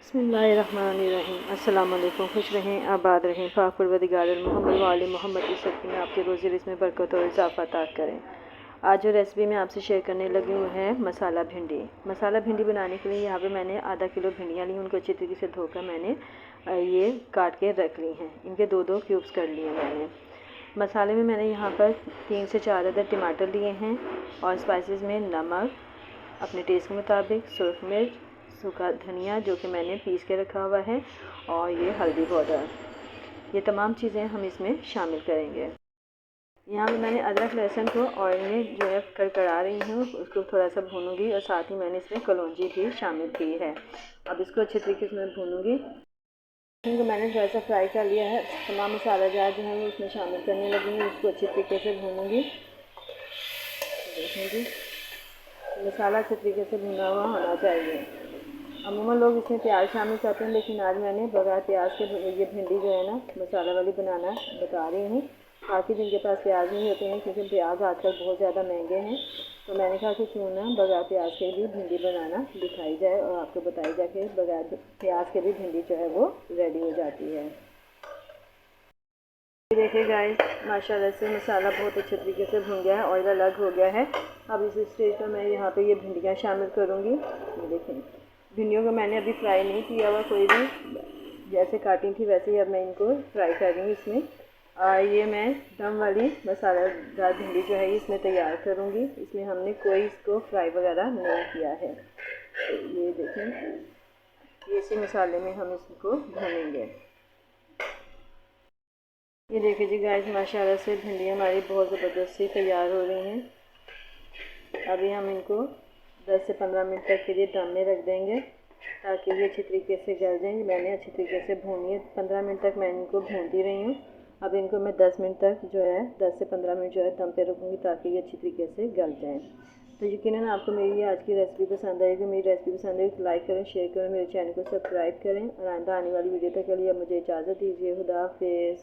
बिस्मिल्लाहिर्रहमानिर्रहीम। अस्सलाम वालेकुम। खुश रहें, आबाद रहें, पाक परवरदिगार मोहम्मद वाले मोहम्मद की शक्ति में आपके रोज़ी रिज़्क़ में बरकत और इजाफ़ा अता करें। आज जो रेसिपी मैं आपसे शेयर करने लगी हूँ है मसाला भिंडी। मसाला भिंडी बनाने के लिए यहाँ पे मैंने आधा किलो भिंडियाँ ली, उनको अच्छी तरीके से धोकर मैंने ये काट के रख ली हैं। इनके दो दो क्यूब्स कर लिए मैंने। मसाले में मैंने यहाँ पर 3 से 4 अदद टमाटर लिए हैं और स्पाइसेस में नमक अपने टेस्ट के मुताबिक, सुरख मिर्च, सूखा धनिया जो कि मैंने पीस के रखा हुआ है, और ये हल्दी पाउडर। ये तमाम चीज़ें हम इसमें शामिल करेंगे। यहाँ पे मैंने अदरक लहसुन को ऑयल में जो है कड़कड़ा रही हूँ, उसको थोड़ा सा भूनूंगी और साथ ही मैंने इसमें कलौंजी भी शामिल की है। अब इसको अच्छे तरीके से मैं भूनूंगी। इनको मैंने थोड़ा सा फ्राई कर लिया है। तमाम मसाला जार जो है वो इसमें शामिल करने लगी हूँ, इसको अच्छे तरीके से भूनूंगी। देखूँगी मसाला अच्छे तरीके से भुना हुआ होना चाहिए। अमूमन लोग इसमें प्याज शामिल करते हैं, लेकिन आज मैंने बगैर प्याज के ये भिंडी जो है ना मसाला वाली बनाना बता रही हूँ। काफ़ी जिनके पास प्याज नहीं होते हैं, क्योंकि प्याज आजकल बहुत ज़्यादा महंगे हैं, तो मैंने कहा कि क्यों ना बगैर प्याज के भी भिंडी बनाना दिखाई जाए और आपको बताई जाए कि बगैर प्याज के भी भिंडी जो है वो रेडी हो जाती है। देखिए गाइस, माशाल्लाह से मसाला बहुत अच्छे तरीके से भुन गया है, ऑयल अलग हो गया है। अब इस स्टेज पर मैं यहाँ पे ये भिंडियाँ शामिल करूँगी। ये देखें, भिंडियों को मैंने अभी फ्राई नहीं किया हुआ कोई भी, जैसे काटी थी वैसे ही अब मैं इनको फ्राई कर रही हूँ इसमें। ये मैं दम वाली मसालेदार भिंडी जो है इसमें तैयार करूँगी। इसमें हमने कोई इसको फ्राई वगैरह नहीं किया है। तो ये देखें, इसी मसाले में हम इसको भूनेंगे। ये देखिए जी गाइस, माशाल्लाह से भिंडी हमारी बहुत ज़बरदस्त सी तैयार हो रही हैं। अभी हम इनको 10 से 15 मिनट तक के लिए दम में रख देंगे ताकि ये अच्छी तरीके से गल जाएंगे। मैंने अच्छी तरीके से भूनी है, 15 मिनट तक मैं इनको भूनती रही हूँ। अब इनको मैं 10 मिनट तक जो है 10 से 15 मिनट जो है दम पे रखूँगी ताकि ये अच्छी तरीके से गल जाएँ। तो यकीनन आपको मेरी ये आज की रेसिपी पसंद आएगी। मेरी रेसिपी पसंद आएगी तो लाइक करें, शेयर करें, मेरे चैनल को सब्सक्राइब करें और आइंदा आने वाली वीडियो तक के लिए अब मुझे इजाज़त दीजिए। खुदा हाफिज़।